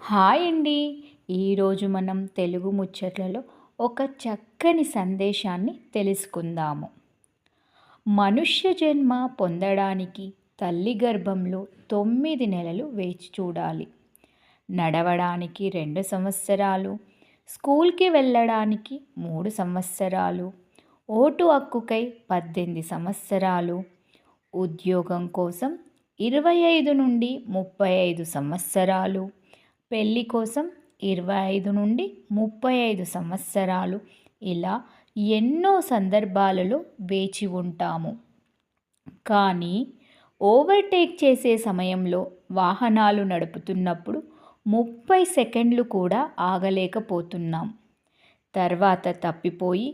Hi అండి. ఈరోజు మనం తెలుగు ముచ్చట్లలో ఒక చక్కని సందేశాన్ని తెలుసుకుందాము. మనుష్య జన్మ పొందడానికి తల్లి గర్భంలో 9 నెలలు వేచి చూడాలి. నడవడానికి 2 సంవత్సరాలు, స్కూల్కి వెళ్ళడానికి 3 సంవత్సరాలు, ఓటు హక్కుకై 18 సంవత్సరాలు, ఉద్యోగం కోసం 25 నుండి 35 సంవత్సరాలు, పెళ్ళి కోసం 25 నుండి 35 సంవత్సరాలు, ఇలా ఎన్నో సందర్భాలలో వేచి ఉంటాము. కానీ ఓవర్టేక్ చేసే సమయంలో వాహనాలు నడుపుతున్నప్పుడు 30 సెకండ్లు కూడా ఆగలేకపోతున్నాం. తర్వాత తప్పిపోయి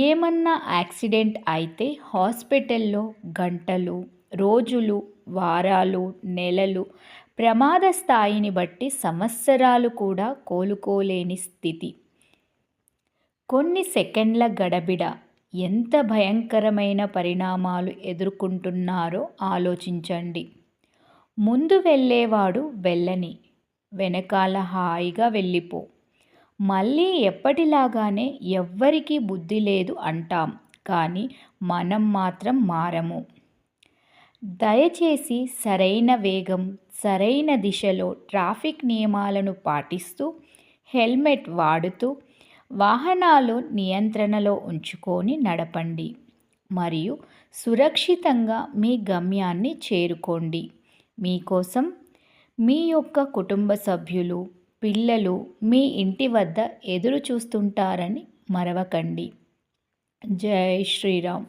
ఏమన్నా యాక్సిడెంట్ అయితే హాస్పిటల్లో గంటలు, రోజులు, వారాలు, నెలలు, ప్రమాద స్థాయిని బట్టి సంవత్సరాలు కూడా కోలుకోలేని స్థితి. కొన్ని సెకండ్ల గడబిడ ఎంత భయంకరమైన పరిణామాలు ఎదుర్కొంటున్నారో ఆలోచించండి. ముందు వెళ్ళేవాడు వెళ్ళని, వెనకాల హాయిగా వెళ్ళిపో. మళ్ళీ ఎప్పటిలాగానే ఎవ్వరికీ బుద్ధి లేదు అంటాం, కానీ మనం మాత్రం మారము. దయచేసి సరైన వేగం, సరైన దిశలో ట్రాఫిక్ నియమాలను పాటిస్తూ, హెల్మెట్ వాడుతూ, వాహనాలు నియంత్రణలో ఉంచుకొని నడపండి మరియు సురక్షితంగా మీ గమ్యాన్ని చేరుకోండి. మీకోసం మీ యొక్క కుటుంబ సభ్యులు, పిల్లలు మీ ఇంటి వద్ద ఎదురు చూస్తుంటారని మరవకండి. జై శ్రీరామ్.